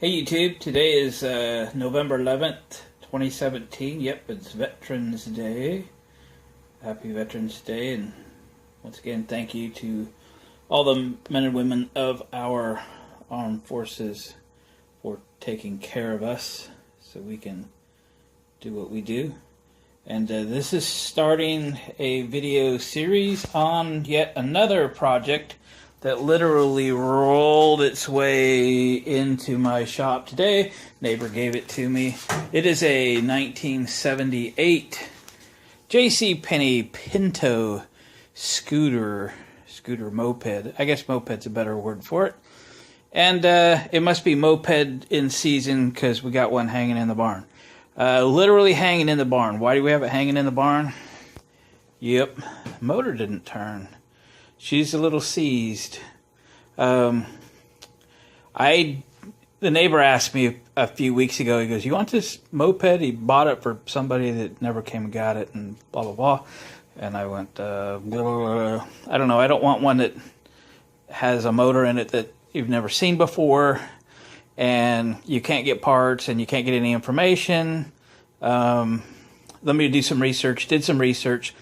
Hey YouTube, today is November 11th, 2017. Yep, it's Veterans Day. Happy Veterans Day, and once again, thank you to all the men and women of our armed forces for taking care of us so we can do what we do. And this is starting a video series on yet another project that literally rolled its way into my shop today. Neighbor gave it to me. It is a 1978 JC Penny Pinto scooter moped. I guess moped's a better word for it. And it must be moped in season because we got one hanging in the barn. Literally hanging in the barn. Why do we have it hanging in the barn? Yep, motor didn't turn. She's a little seized. The neighbor asked me a few weeks ago, he goes, "You want this moped?" He bought it for somebody that never came and got it, and blah, blah, blah. And I went, blah, blah, blah. I don't know. I don't want one that has a motor in it that you've never seen before, and you can't get parts, and you can't get any information. Let me do some research. Did some research.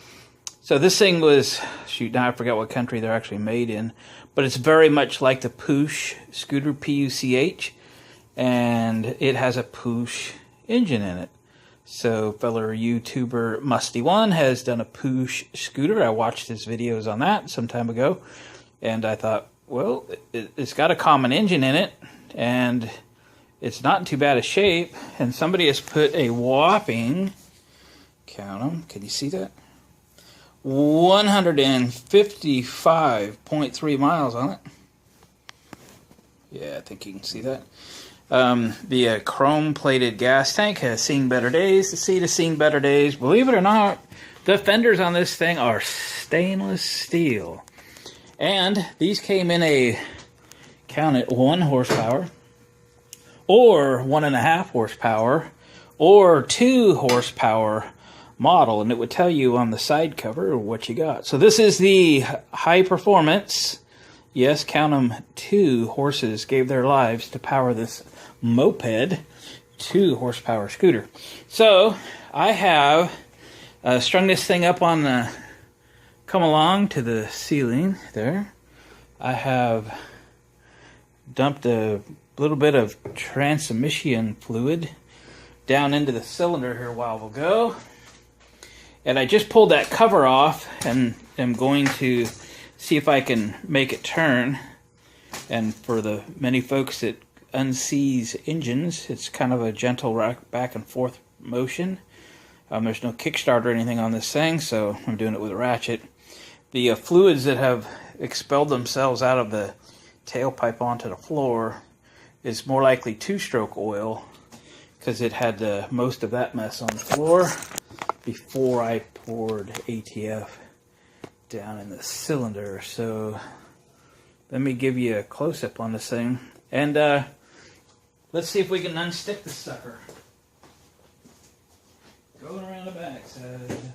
So this thing was, shoot, now I forgot what country they're actually made in, but it's very much like the Puch scooter, P-U-C-H, and it has a Puch engine in it. So fellow YouTuber Musty One has done a Puch scooter. I watched his videos on that some time ago, and I thought, well, it's got a common engine in it, and it's not in too bad a shape, and somebody has put a whopping, count them, can you see that? 155.3 miles on it. Yeah, I think you can see that. The chrome-plated gas tank has seen better days. The seat has seen better days. Believe it or not, the fenders on this thing are stainless steel. And these came in a, count it, 1 horsepower, or 1.5 horsepower, or 2 horsepower model, and it would tell you on the side cover what you got. So this is the high performance, yes, count them, 2 horses gave their lives to power this moped 2 horsepower scooter. So I have strung this thing up on the come along to the ceiling there. I have dumped a little bit of transmission fluid down into the cylinder here a while ago. And I just pulled that cover off and am going to see if I can make it turn. And for the many folks that unseize engines, it's kind of a gentle back and forth motion. There's no kickstart or anything on this thing, so I'm doing it with a ratchet. The fluids that have expelled themselves out of the tailpipe onto the floor is more likely 2-stroke oil, because it had most of that mess on the floor before I poured ATF down in the cylinder. So let me give you a close-up on this thing, and let's see if we can unstick this sucker. Going around the backside.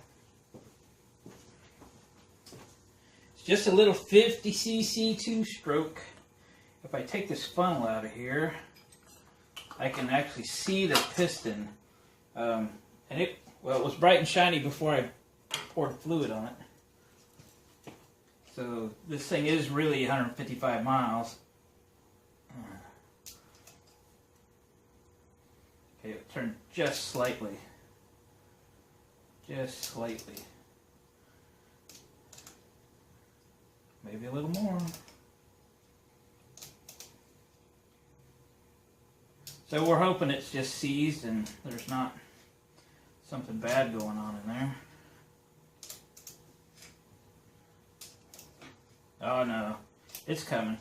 It's just a little 50cc 2-stroke. If I take this funnel out of here, I can actually see the piston, and it was bright and shiny before I poured fluid on it. So this thing is really 155 miles. Okay, it turned just slightly. Just slightly. Maybe a little more. So we're hoping it's just seized and there's not something bad going on in there. Oh no, it's coming.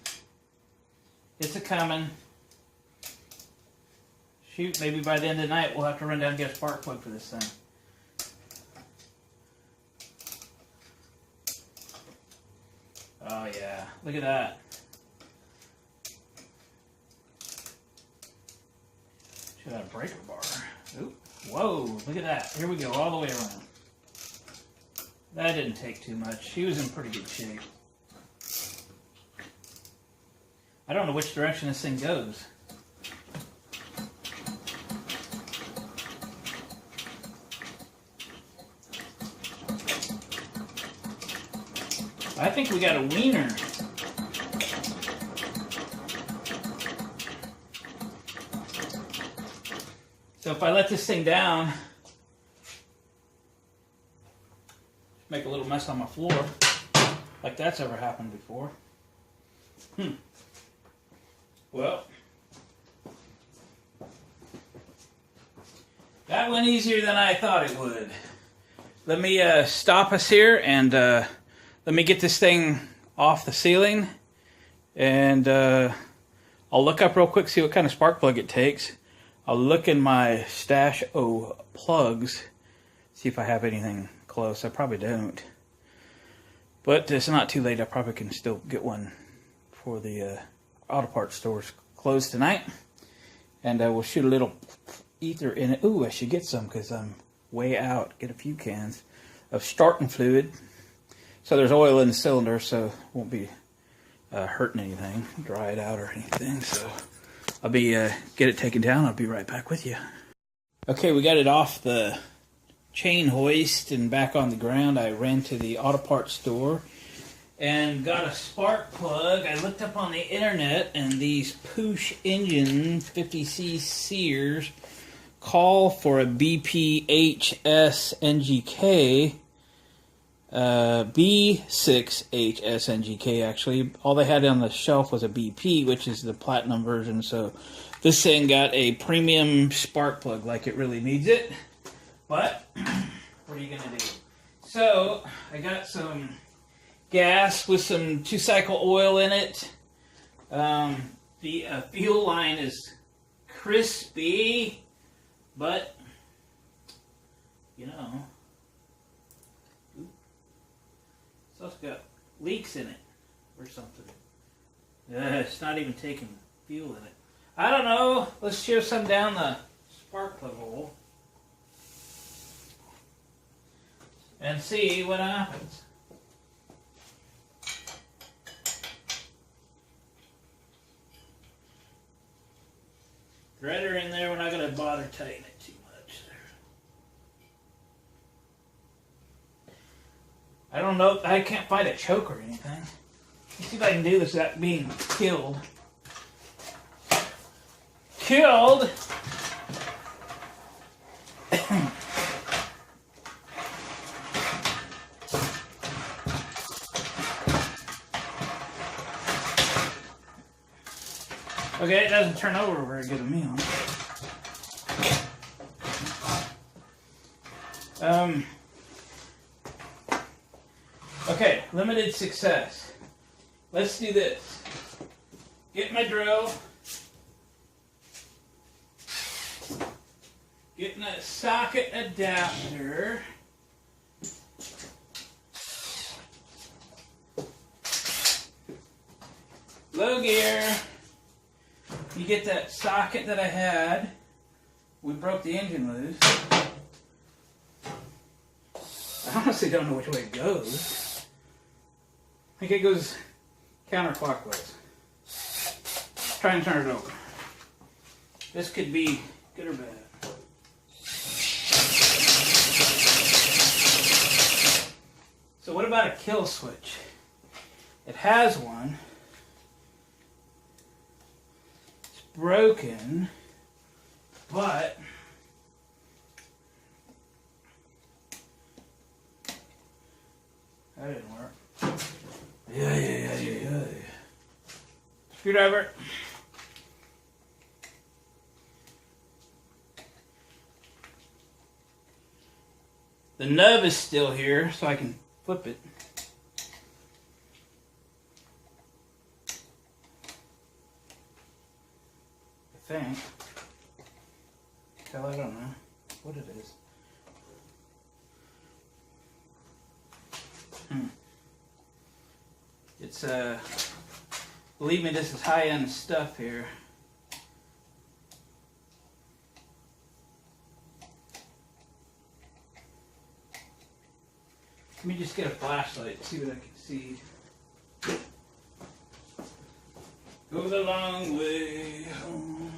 It's a-coming. Shoot, maybe by the end of the night we'll have to run down and get a spark plug for this thing. Oh yeah, look at that. Should have a breaker bar. Oop. Whoa, look at that. Here we go, all the way around. That didn't take too much. She was in pretty good shape. I don't know which direction this thing goes. I think we got a wiener. So if I let this thing down, make a little mess on my floor, like that's ever happened before. Well, that went easier than I thought it would. Let me stop us here and let me get this thing off the ceiling, and I'll look up real quick, see what kind of spark plug it takes. I'll look in my stash of plugs, see if I have anything close. I probably don't. But it's not too late. I probably can still get one for the auto parts stores closed tonight. And we'll shoot a little ether in it. Ooh, I should get some because I'm way out. Get a few cans of starting fluid. So there's oil in the cylinder, so it won't be hurting anything, dry it out or anything. So I'll be get it taken down. I'll be right back with you. Okay, we got it off the chain hoist and back on the ground. I ran to the auto parts store and got a spark plug. I looked up on the internet, and these Puch Engine 50C Sears call for a BPHS NGK, B6HS NGK actually. All they had on the shelf was a BP, which is the platinum version, so this thing got a premium spark plug like it really needs it. But what are you gonna do? So I got some gas with some 2-cycle oil in it. The fuel line is crispy, but you know, it's also got leaks in it or something. It's not even taking fuel in it. I don't know. Let's shove some down the spark plug hole and see what happens. Threader in there, we're not going to bother tightening it too much. I don't know, I can't find a choke or anything. Let's see if I can do this without being killed. Killed! Okay, it doesn't turn over very good on me. Okay, limited success. Let's do this. Get my drill. Get my socket adapter. Low gear. You get that socket that I had. We broke the engine loose. I honestly don't know which way it goes. I think it goes counterclockwise. Let's try and turn it over. This could be good or bad. So what about a kill switch? It has one. It's broken, but that didn't work. Yeah. Screwdriver. The nub is still here, so I can flip it. I think. Hell, I don't know what it is. It's believe me, this is high-end stuff here. Let me just get a flashlight and see what I can see. Go the long way home.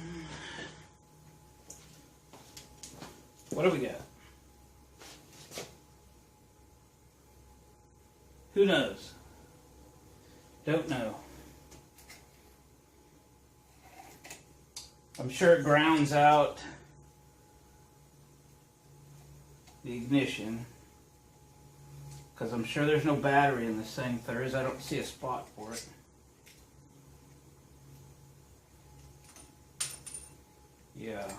What do we got? Who knows? Don't know. I'm sure it grounds out the ignition, because I'm sure there's no battery in this thing. If there is, I don't see a spot for it. Yeah.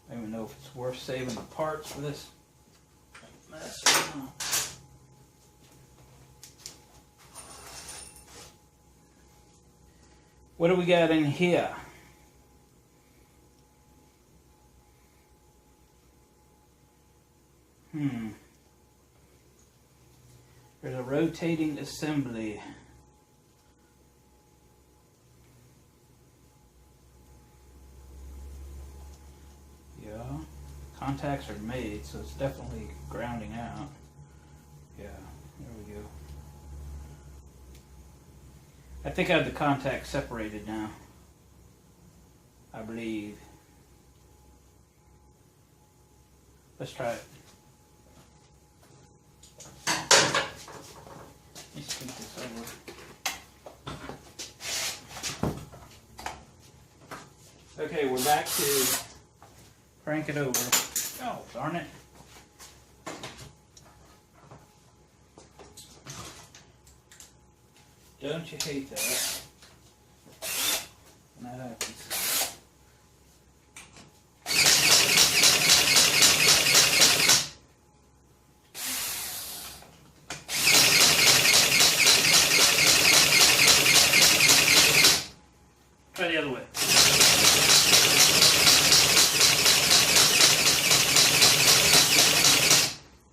I don't even know if it's worth saving the parts for this mess or not. What do we got in here? There's a rotating assembly. Yeah. Contacts are made, so it's definitely grounding out. Yeah, there we go. I think I have the contacts separated now. I believe. Let's try it. Let me scoot this over. Okay, we're back to crank it over. Oh, darn it. Don't you hate that? When that happens. Try the other way.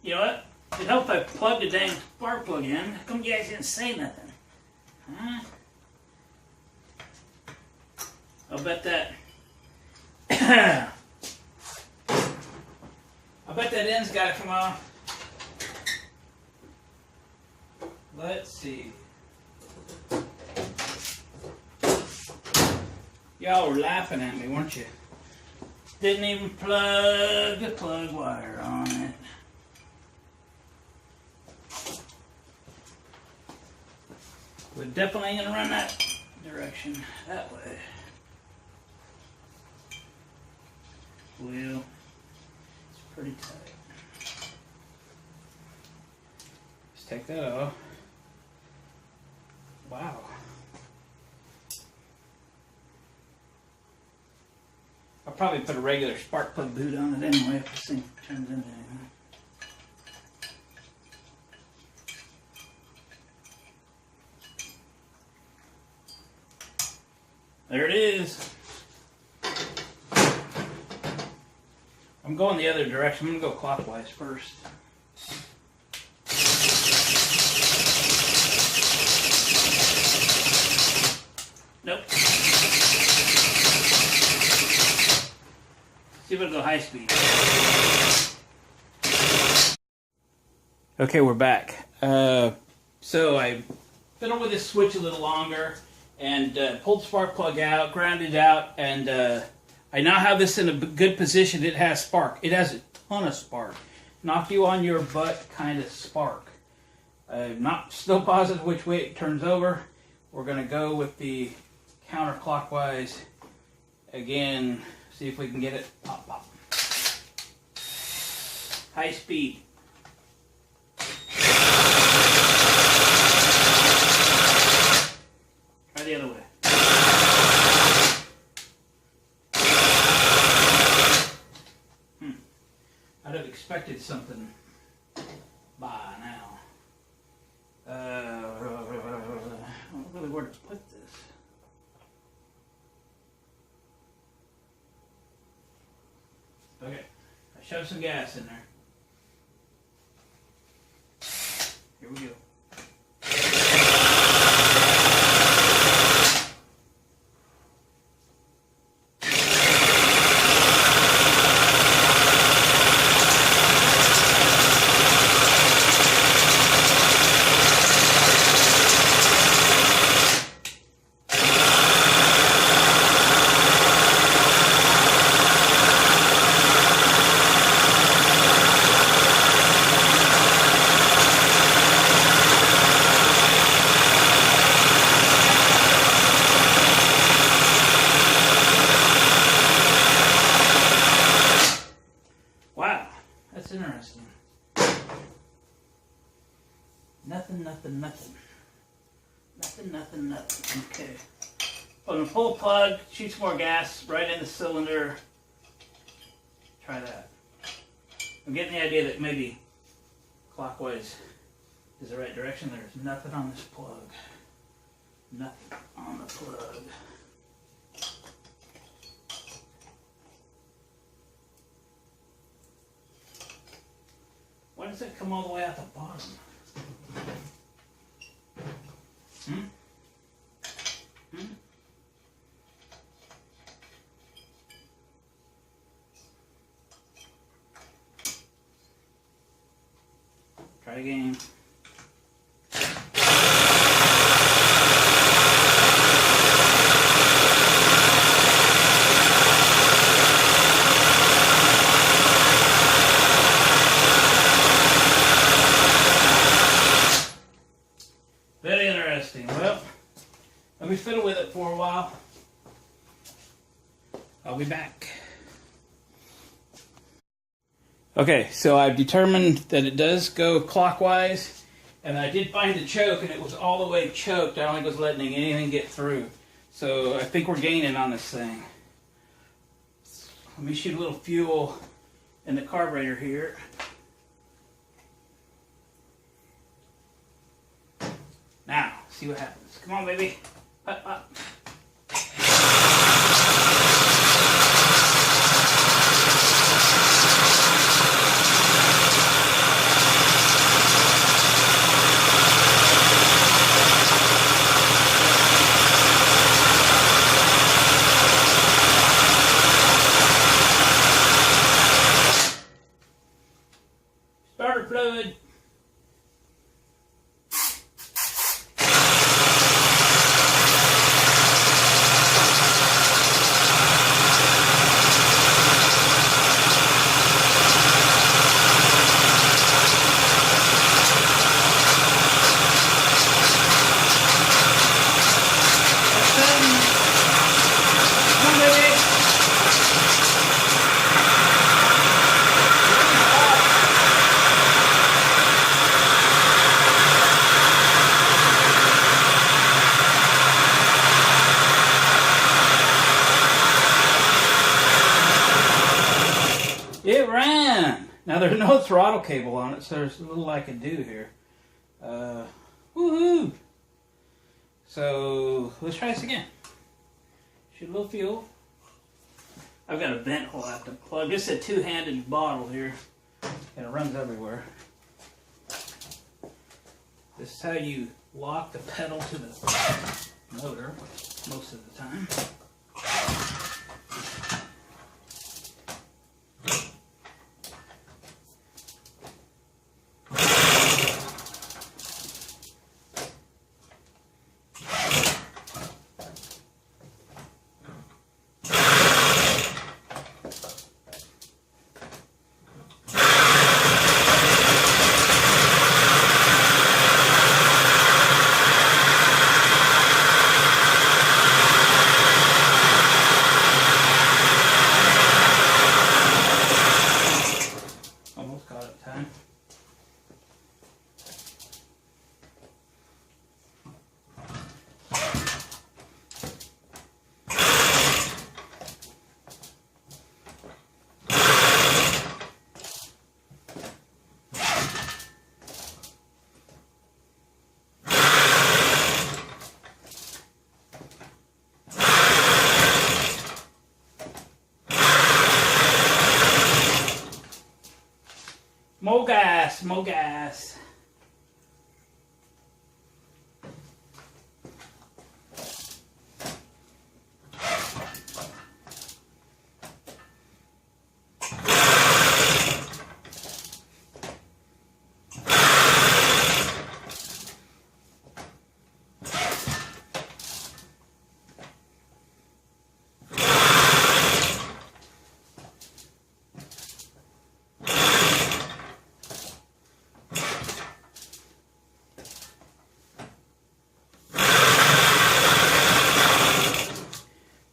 You know what? It helped I plugged the dang spark plug in. How come you guys didn't say nothing? Huh? I'll bet that I bet that end's got to come off. Let's see. Y'all were laughing at me, weren't you? Didn't even plug the plug wire on it. We're definitely going to run that direction, that way. Well, it's pretty tight. Let's take that off. Wow. I'll probably put a regular spark plug boot on it anyway if this thing turns into anything. There it is. I'm going the other direction. I'm going to go clockwise first. Nope. See if it'll go high speed. Okay, we're back. So I've fiddled with this switch a little longer and pulled the spark plug out, grounded out, and I now have this in a good position. It has spark. It has a ton of spark. Knock you on your butt kind of spark. I'm not still positive which way it turns over. We're going to go with the counterclockwise again. See if we can get it pop, pop. High speed. Try the other way. I'd have expected something by now. I don't really know where to put this. Okay, I shoved some gas in there. Here we go. Okay. I'm going to pull the plug, shoot some more gas right in the cylinder. Try that. I'm getting the idea that maybe clockwise is the right direction. There's nothing on this plug. Nothing on the plug. Why does it come all the way out the bottom? Hmm? Hmm? Try again. Very interesting. Well, let me fiddle with it for a while. I'll be back. Okay, so I've determined that it does go clockwise, and I did find the choke, and it was all the way choked. I don't think it was letting anything get through. So I think we're gaining on this thing. Let me shoot a little fuel in the carburetor here. Now, see what happens. Come on, baby. Up, up. Starter fluid. It ran! Now there's no throttle cable on it, so there's a little I can do here. Woohoo! So let's try this again. Shoot a little fuel. I've got a vent hole I have to plug. This is a two-handed bottle here, and it runs everywhere. This is how you lock the pedal to the motor most of the time. More gas, more gas.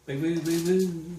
Boo, boo, boo, boo.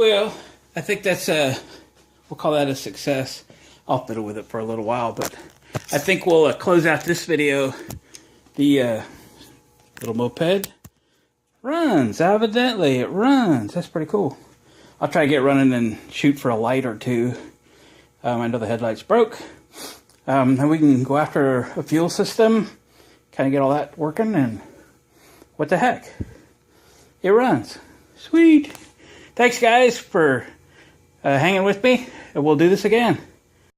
Well, I think that's we'll call that a success. I'll fiddle with it for a little while, but I think we'll close out this video. The little moped runs, evidently it runs. That's pretty cool. I'll try to get running and shoot for a light or two. I know the headlights broke. And we can go after a fuel system, kind of get all that working, and what the heck? It runs. Sweet. Thanks, guys, for hanging with me, and we'll do this again.